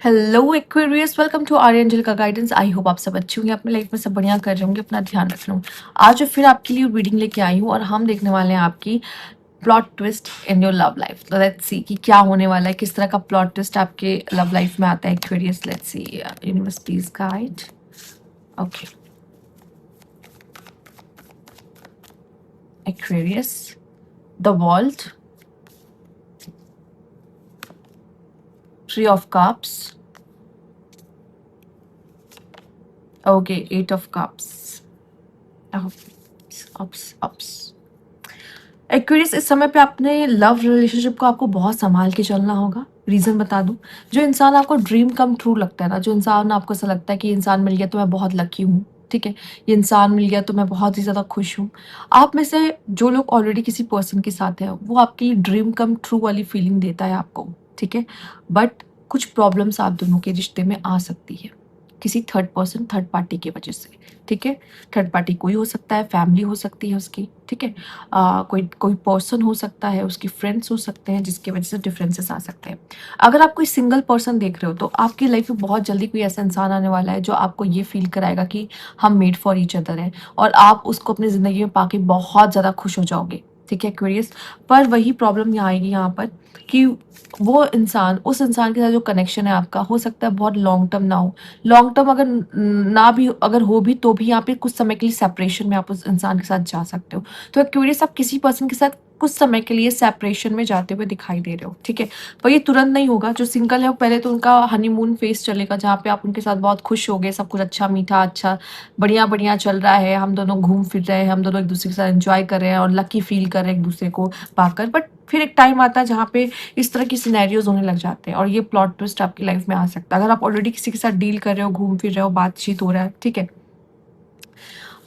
Hello Aquarius, welcome to Aryan का guidance. I hope आप सब अच्छे होंगे, अपने लाइफ में सब बढ़िया कर रहे होंगे, अपना ध्यान रख रहे होंगे। आज फिर आपके लिए रीडिंग लेके आई हूँ और हम देखने वाले हैं आपकी plot twist in your love life. तो लेट्स सी कि क्या होने वाला है, किस तरह का प्लॉट ट्विस्ट आपके लव लाइफ में आता है Aquarius. Let's see. Universe please guide. Okay Aquarius, the world, three of cups, okay eight of cups, अप्स अप्स। एक्वेरियस, इस समय पे अपने लव रिलेशनशिप को आपको बहुत संभाल के चलना होगा। रीज़न बता दूं, जो इंसान आपको ड्रीम कम ट्रू लगता है ना, जो इंसान आपको ऐसा लगता है कि इंसान मिल गया तो मैं बहुत लकी हूँ, ठीक है, ये इंसान मिल गया तो मैं बहुत ही ज़्यादा खुश हूँ। आप में से जो लोग ऑलरेडी किसी पर्सन के साथ है, वो आपके लिए ड्रीम कम ट्रू वाली फीलिंग देता है आपको, ठीक है। बट कुछ प्रॉब्लम्स आप दोनों के रिश्ते में आ सकती है किसी थर्ड पर्सन, थर्ड पार्टी की वजह से, ठीक है। थर्ड पार्टी कोई हो सकता है, फैमिली हो सकती है उसकी, ठीक है। कोई कोई पर्सन हो सकता है, उसकी फ्रेंड्स हो सकते हैं, जिसकी वजह से डिफरेंसेस आ सकते हैं। अगर आप कोई सिंगल पर्सन देख रहे हो तो आपकी लाइफ में बहुत जल्दी कोई ऐसा इंसान आने वाला है जो आपको ये फील कराएगा कि हम मेड फॉर ईच अदर हैं, और आप उसको अपनी ज़िंदगी में पाके बहुत ज़्यादा खुश हो जाओगे, ठीक है क्यूरियस। पर वही प्रॉब्लम यहाँ आएगी यहाँ पर कि वो इंसान, उस इंसान के साथ जो कनेक्शन है आपका, हो सकता है बहुत लॉन्ग टर्म ना हो। लॉन्ग टर्म अगर ना भी, अगर हो भी तो भी यहाँ पे कुछ समय के लिए सेपरेशन में आप उस इंसान के साथ जा सकते हो। तो क्यूरियस, आप किसी पर्सन के साथ कुछ समय के लिए सेपरेशन में जाते हुए दिखाई दे रहे हो, ठीक है। पर ये तुरंत नहीं होगा। जो सिंगल है वो पहले तो उनका हनीमून फेस चलेगा, जहाँ पे आप उनके साथ बहुत खुश हो गए, सब कुछ अच्छा मीठा अच्छा बढ़िया बढ़िया चल रहा है, हम दोनों घूम फिर रहे हैं, हम दोनों एक दूसरे के साथ एंजॉय कर रहे हैं और लकी फील कर रहे हैं एक दूसरे को पाकर। बट फिर एक टाइम आता है जहाँ पे इस तरह की सिनेरियोज होने लग जाते हैं और ये प्लॉट ट्विस्ट आपकी लाइफ में आ सकता है। अगर आप ऑलरेडी किसी के साथ डील कर रहे हो, घूम फिर रहे हो, बातचीत हो रहा है, ठीक है,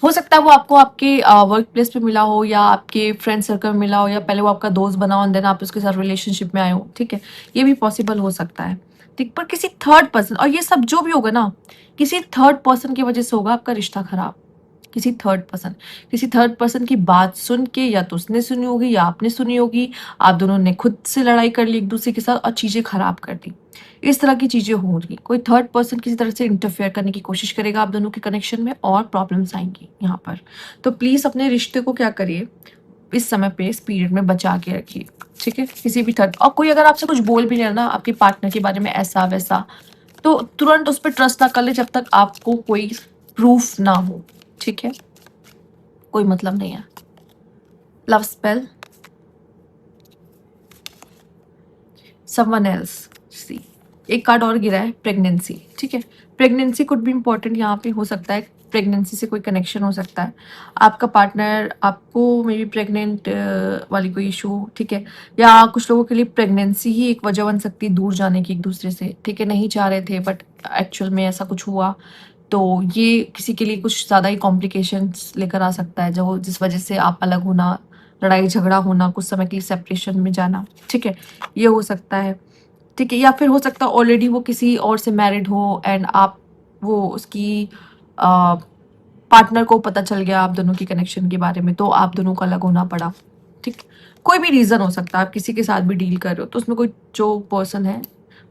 हो सकता है वो आपको आपके वर्क प्लेस पे मिला हो या आपके फ्रेंड सर्कल में मिला हो, या पहले वो आपका दोस्त बना हो एंड देन आप उसके साथ रिलेशनशिप में आए हो, ठीक है। ये भी पॉसिबल हो सकता है, ठीक। पर किसी थर्ड पर्सन, और ये सब जो भी होगा ना, किसी थर्ड पर्सन की वजह से होगा आपका रिश्ता खराब। किसी थर्ड पर्सन की बात सुन के, या तो उसने सुनी होगी या आपने सुनी होगी, आप दोनों ने खुद से लड़ाई कर ली एक दूसरे के साथ और चीज़ें खराब कर दी। इस तरह की चीज़ें होंगी। कोई थर्ड पर्सन किसी तरह से इंटरफेयर करने की कोशिश करेगा आप दोनों के कनेक्शन में और प्रॉब्लम्स आएंगी यहाँ पर। तो प्लीज़ अपने रिश्ते को क्या करिए, इस समय पे, इस पीरियड में बचा के रखिए, ठीक है। किसी भी थर्ड, और कोई अगर आपसे कुछ बोल भी नहीं रहा ना आपके पार्टनर के बारे में ऐसा वैसा, तो तुरंत उस पर ट्रस्ट ना कर ले जब तक आपको कोई प्रूफ ना हो, ठीक है। कोई मतलब नहीं है। Love spell, someone else. See, एक कार्ड और गिरा है, प्रेगनेंसी, ठीक है। प्रेगनेंसी कुड भी इंपॉर्टेंट यहाँ पे हो सकता है। प्रेगनेंसी से कोई कनेक्शन हो सकता है। आपका पार्टनर आपको मे बी प्रेग्नेंट वाली कोई इशू, ठीक है। या कुछ लोगों के लिए प्रेगनेंसी ही एक वजह बन सकती है दूर जाने की एक दूसरे से, ठीक है। नहीं चाह रहे थे बट एक्चुअल में ऐसा कुछ हुआ, तो ये किसी के लिए कुछ ज़्यादा ही कॉम्प्लिकेशंस लेकर आ सकता है, जो जिस वजह से आप अलग होना, लड़ाई झगड़ा होना, कुछ समय के लिए सेपरेशन में जाना, ठीक है। ये हो सकता है, ठीक है। या फिर हो सकता है ऑलरेडी वो किसी और से मैरिड हो एंड आप, वो उसकी पार्टनर को पता चल गया आप दोनों की कनेक्शन के बारे में, तो आप दोनों को अलग होना पड़ा, ठीक। कोई भी रीज़न हो सकता है, आप किसी के साथ भी डील कर रहे हो तो उसमें कोई जो पर्सन है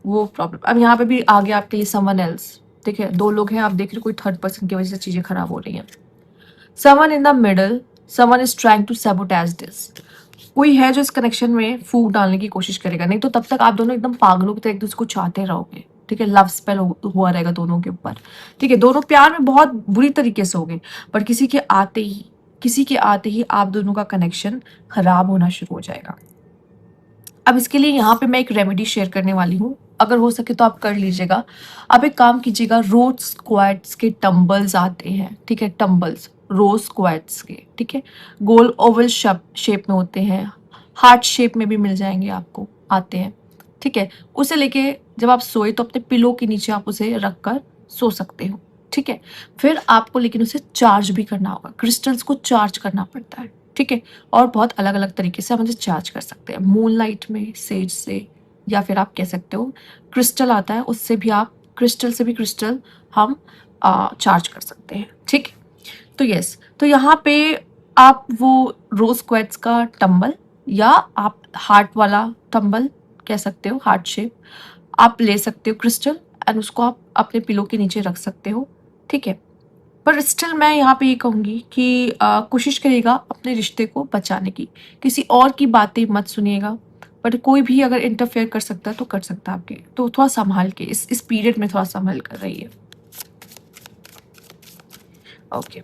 वो प्रॉब्लम। अब यहाँ पे भी आ गया आपके लिए समवन एल्स, ठीक है। दो लोग हैं, आप देख रहे हो कोई थर्ड पर्सन की वजह से चीज़ें खराब हो रही हैं। Someone in the middle, someone is trying to sabotage this. कोई है जो इस कनेक्शन में फूट डालने की कोशिश करेगा, नहीं तो तब तक आप दोनों एकदम पागलों की तरह एक दूसरे को चाहते रहोगे, ठीक है। लव स्पेल हुआ रहेगा दोनों के ऊपर, ठीक है। दोनों प्यार में बहुत बुरी तरीके से हो गए, पर किसी के आते ही आप दोनों का कनेक्शन खराब होना शुरू हो जाएगा। अब इसके लिए यहाँ पे मैं एक रेमेडी शेयर करने वाली हूँ, अगर हो सके तो आप कर लीजिएगा। आप एक काम कीजिएगा, रोज स्क्वाट्स के टम्बल्स आते हैं, ठीक है, टम्बल्स रोज स्क्वाट्स के, ठीक है। गोल ओवल शेप में होते हैं, हार्ट शेप में भी मिल जाएंगे आपको, आते हैं, ठीक है। उसे लेके जब आप सोए तो अपने पिलो के नीचे आप उसे रख कर सो सकते हो, ठीक है। फिर आपको लेकिन उसे चार्ज भी करना होगा, क्रिस्टल्स को चार्ज करना पड़ता है, ठीक है। और बहुत अलग अलग तरीके से आप उसे चार्ज कर सकते हैं, मूनलाइट में, सेज से, या फिर आप कह सकते हो क्रिस्टल आता है उससे भी, आप क्रिस्टल से भी क्रिस्टल हम चार्ज कर सकते हैं, ठीक। तो यस, तो यहाँ पे आप वो रोज क्वेट्स का टंबल, या आप हार्ट वाला टंबल कह सकते हो, हार्ट शेप आप ले सकते हो क्रिस्टल, एंड उसको आप अपने पिलो के नीचे रख सकते हो, ठीक है। पर स्टिल मैं यहाँ पे ये कहूँगी कि कोशिश करिएगा अपने रिश्ते को बचाने की, किसी और की बातें मत सुनिएगा। बट कोई भी अगर इंटरफेयर कर सकता है तो कर सकता है आपके, तो थोड़ा संभाल के इस पीरियड में थोड़ा संभल कर रहिए। ओके,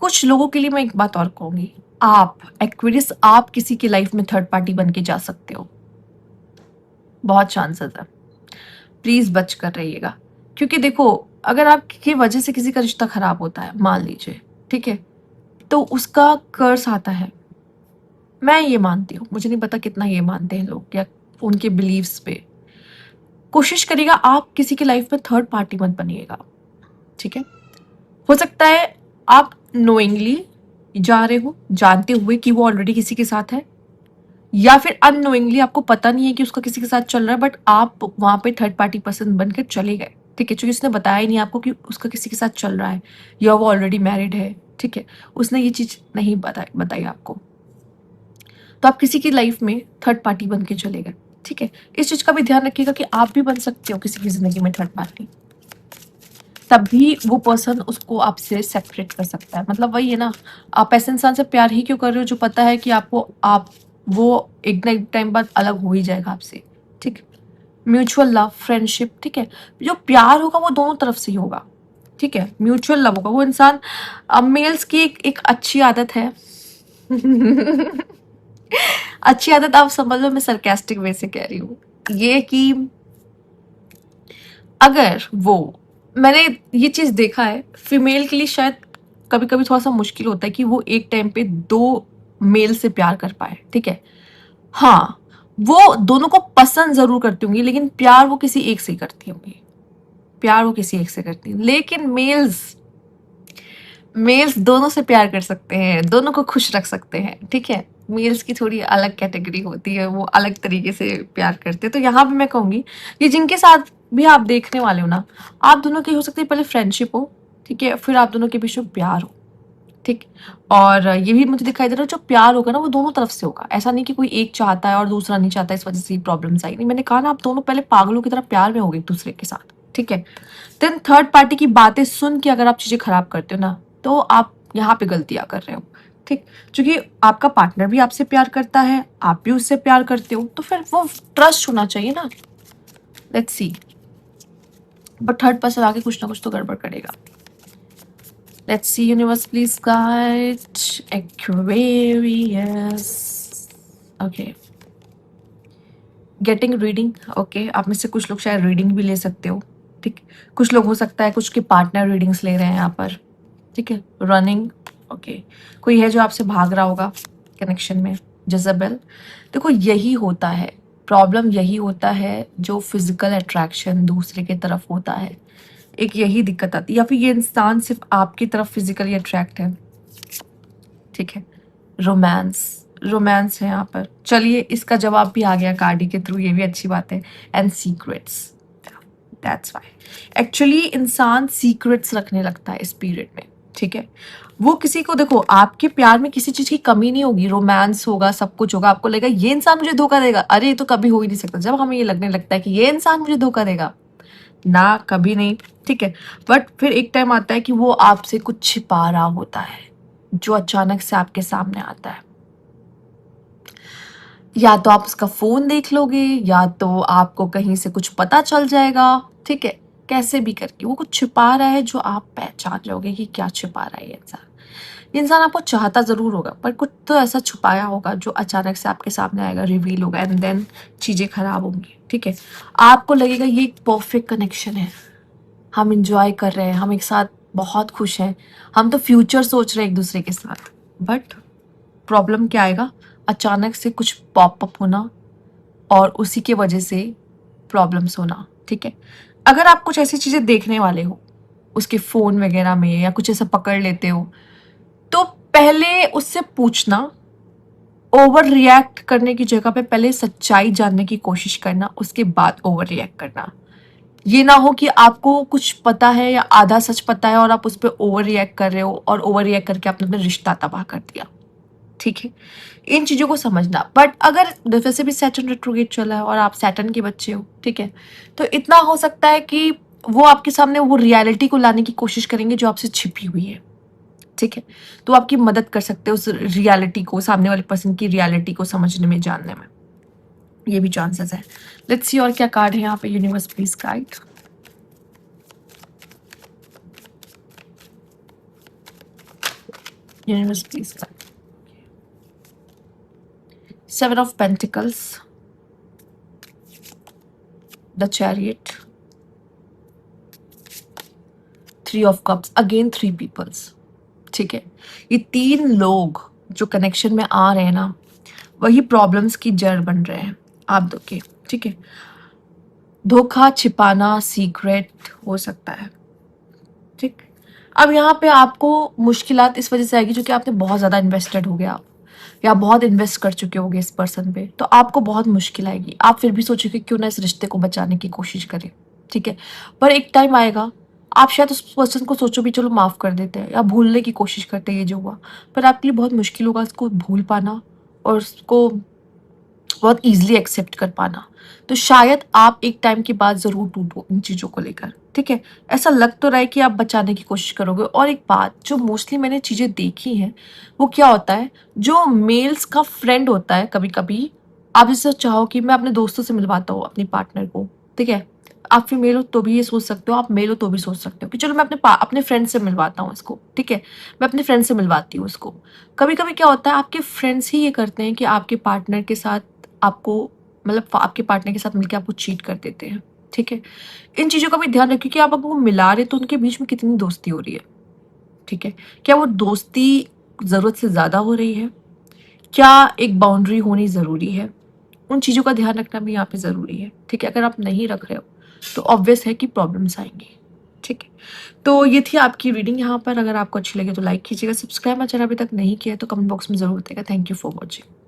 कुछ लोगों के लिए मैं एक बात और कहूंगी, आप एक्वेरियस, आप किसी की लाइफ में थर्ड पार्टी बन के जा सकते हो, बहुत चांसेस है। प्लीज बच कर रहिएगा, क्योंकि देखो अगर आपकी वजह से किसी का रिश्ता खराब होता है, मान लीजिए, ठीक है, तो उसका कर्स आता है। मैं ये मानती हूँ, मुझे नहीं पता कितना ये मानते हैं लोग या उनके बिलीव्स पे। कोशिश करिएगा आप किसी की लाइफ में थर्ड पार्टी मत बनिएगा, ठीक है। हो सकता है आप नोइंगली जा रहे हो, जानते हुए कि वो ऑलरेडी किसी के साथ है, या फिर अननोइंगली आपको पता नहीं है कि उसका किसी के साथ चल रहा है, बट आप वहां पे थर्ड पार्टी पर्सन बनकर चले गए, ठीक है, क्योंकि उसने बताया ही नहीं आपको कि उसका किसी के साथ चल रहा है या वो ऑलरेडी मैरिड है, ठीक है, उसने ये चीज नहीं बताई आपको, तो आप किसी की लाइफ में थर्ड पार्टी बन के चले गए, ठीक है। इस चीज का भी ध्यान रखिएगा कि आप भी बन सकते हो किसी की जिंदगी में थर्ड पार्टी, तभी वो पर्सन उसको आपसे सेपरेट कर सकता है। मतलब वही है ना, आप ऐसे इंसान से प्यार ही क्यों कर रहे हो जो पता है कि आपको वो एक ना एक टाइम बाद अलग हो ही जाएगा आपसे, ठीक। म्यूचुअल लव, फ्रेंडशिप, ठीक है, जो प्यार होगा वो दोनों तरफ से ही होगा, ठीक है, म्यूचुअल लव होगा। वो इंसान, मेल्स की एक अच्छी आदत है अच्छी आदत आप समझ लो, मैं सरकास्टिक वे से कह रही हूँ, ये कि अगर वो, मैंने ये चीज देखा है फीमेल के लिए शायद कभी कभी थोड़ा सा मुश्किल होता है कि वो एक टाइम पे दो मेल से प्यार कर पाए, ठीक है। हाँ, वो दोनों को पसंद जरूर करती होंगी, लेकिन प्यार वो किसी एक से करती होंगी, प्यार वो किसी एक से करती है। लेकिन मेल्स दोनों से प्यार कर सकते हैं, दोनों को खुश रख सकते हैं, ठीक है। मेल्स की थोड़ी अलग कैटेगरी होती है, वो अलग तरीके से प्यार करते हैं। तो यहाँ पे मैं कहूंगी कि जिनके साथ भी आप देखने वाले हो ना, आप दोनों की हो सकती है पहले फ्रेंडशिप हो, ठीक है, फिर आप दोनों के बीच में प्यार हो, ठीक। और ये भी मुझे दिखाई दे रहा है जो प्यार होगा ना वो दोनों तरफ से होगा, ऐसा नहीं कि कोई एक चाहता है और दूसरा नहीं चाहता, इस वजह से प्रॉब्लम्स आई नहीं। मैंने कहा ना, आप दोनों पहले पागलों की तरह प्यार में होगे एक दूसरे के साथ, ठीक है। देन थर्ड पार्टी की बातें सुन के अगर आप चीजें खराब करते हो ना, तो आप यहाँ पे गलतियां कर रहे हो, ठीक। क्योंकि आपका पार्टनर भी आपसे प्यार करता है, आप भी उससे प्यार करते हो, तो फिर वो ट्रस्ट होना चाहिए ना। Let's see, but third person आके कुछ ना कुछ तो गड़बड़ करेगा। Let's see, universe, please guide Aquarius. Okay. Getting reading. Okay. आप में से कुछ लोग शायद रीडिंग भी ले सकते हो, ठीक। कुछ लोग हो सकता है कुछ के पार्टनर रीडिंग्स ले रहे हैं यहाँ पर, ठीक है। Running, okay. कोई है जो आपसे भाग रहा होगा कनेक्शन में, जज़ाबेल। देखो यही होता है, प्रॉब्लम यही होता है, जो फिजिकल अट्रैक्शन दूसरे की तरफ होता है, एक यही दिक्कत आती है। या फिर ये इंसान सिर्फ आपकी तरफ फिजिकली अट्रैक्ट है, ठीक है। रोमांस है यहाँ पर। चलिए, इसका जवाब भी आ गया कार्डी के थ्रू, ये भी अच्छी बात है। And secrets, that's why actually इंसान सीक्रेट्स रखने लगता है इस पीरियड में, ठीक है। वो किसी को, देखो आपके प्यार में किसी चीज की कमी नहीं होगी, रोमांस होगा, सब कुछ होगा, आपको लगेगा ये इंसान मुझे धोखा देगा, अरे ये तो कभी हो ही नहीं सकता। जब हमें ये लगने लगता है कि ये इंसान मुझे धोखा देगा ना, कभी नहीं, ठीक है। बट फिर एक टाइम आता है कि वो आपसे कुछ छिपा रहा होता है, जो अचानक से आपके सामने आता है। या तो आप उसका फोन देख लोगे, या तो आपको कहीं से कुछ पता चल जाएगा, ठीक है। कैसे भी करके वो कुछ छिपा रहा है जो आप पहचान लोगे कि क्या छिपा रहा है ये इंसान। ये इंसान आपको चाहता जरूर होगा, पर कुछ तो ऐसा छुपाया होगा जो अचानक से आपके सामने आएगा, रिवील होगा, एंड देन चीजें खराब होंगी, ठीक है। आपको लगेगा ये एक परफेक्ट कनेक्शन है, हम इंजॉय कर रहे हैं, हम एक साथ बहुत खुश हैं, हम तो फ्यूचर सोच रहे हैं एक दूसरे के साथ। बट प्रॉब्लम क्या आएगा, अचानक से कुछ पॉपअप होना और उसी के वजह से प्रॉब्लम्स होना, ठीक है। अगर आप कुछ ऐसी चीजें देखने वाले हो उसके फोन वगैरह में, या कुछ ऐसा पकड़ लेते हो, तो पहले उससे पूछना, ओवर रिएक्ट करने की जगह पे पहले सच्चाई जानने की कोशिश करना, उसके बाद ओवर रिएक्ट करना। ये ना हो कि आपको कुछ पता है या आधा सच पता है और आप उस पर ओवर रिएक्ट कर रहे हो, और ओवर रिएक्ट करके आपने अपना रिश्ता तबाह कर दिया, ठीक है, इन चीज़ों को समझना। बट अगर वैसे भी सैटर्न रेट्रोगेट चला है और आप सैटर्न के बच्चे हो, ठीक है, तो इतना हो सकता है कि वो आपके सामने वो रियलिटी को लाने की कोशिश करेंगे जो आपसे छिपी हुई है, ठीक है, तो आपकी मदद कर सकते हो उस रियलिटी को, सामने वाले पर्सन की रियलिटी को समझने में, जानने में, ये भी चांसेस है। लेट्स सी और क्या कार्ड है यहाँ पे। Universe please guide. Universe please guide. Seven of Pentacles, the Chariot, Three of Cups, again 3 peoples, ठीक है, ये 3 लोग जो कनेक्शन में आ रहे हैं ना, वही प्रॉब्लम्स की जड़ बन रहे हैं आप दो के, ठीक है। धोखा, छिपाना, सीक्रेट हो सकता है, ठीक। अब यहाँ पे आपको मुश्किलात इस वजह से आएगी क्योंकि आपने बहुत ज़्यादा इन्वेस्टेड हो गया आप, या बहुत इन्वेस्ट कर चुके होगे इस पर्सन पे, तो आपको बहुत मुश्किल आएगी। आप फिर भी सोचोगे क्यों ना इस रिश्ते को बचाने की कोशिश करें, ठीक है, पर एक टाइम आएगा आप शायद उस पर्सन को सोचो भी चलो माफ़ कर देते हैं या भूलने की कोशिश करते हैं ये जो हुआ, पर आपके लिए बहुत मुश्किल होगा उसको भूल पाना और उसको बहुत ईजिली एक्सेप्ट कर पाना। तो शायद आप एक टाइम के बाद ज़रूर टूटो इन चीज़ों को लेकर, ठीक है। ऐसा लग तो रहा है कि आप बचाने की कोशिश करोगे। और एक बात जो मोस्टली मैंने चीज़ें देखी हैं वो क्या होता है, जो मेल्स का फ्रेंड होता है, कभी कभी आप जैसे चाहो कि मैं अपने दोस्तों से मिलवाता हूँ अपनी पार्टनर को, ठीक है, आप फीमेल हो तो भी ये सोच सकते हो, आप मेल हो तो भी सोच सकते हो कि चलो मैं अपने फ्रेंड से मिलवाता हूँ इसको, ठीक है, मैं अपने फ्रेंड से मिलवाती हूँ इसको। कभी कभी क्या होता है आपके फ्रेंड्स ही ये करते हैं कि आपके पार्टनर के साथ आपको, मतलब आपके पार्टनर के साथ मिलकर आपको चीट कर देते हैं, ठीक है। इन चीज़ों का भी ध्यान रखिए कि आप आपको मिला रहे तो उनके बीच में कितनी दोस्ती हो रही है, ठीक है, क्या वो दोस्ती ज़रूरत से ज़्यादा हो रही है, क्या एक बाउंड्री होनी ज़रूरी है, उन चीज़ों का ध्यान रखना भी यहाँ पे ज़रूरी है, ठीक है। अगर आप नहीं रख रहे हो तो ऑब्वियस है कि प्रॉब्लम्स आएंगी, ठीक है। तो ये थी आपकी रीडिंग यहाँ पर। अगर आपको अच्छी लगे तो लाइक कीजिएगा, सब्सक्राइब अगर अभी तक नहीं किया है तो कमेंट बॉक्स में ज़रूर बताइएगा। Thank you for watching.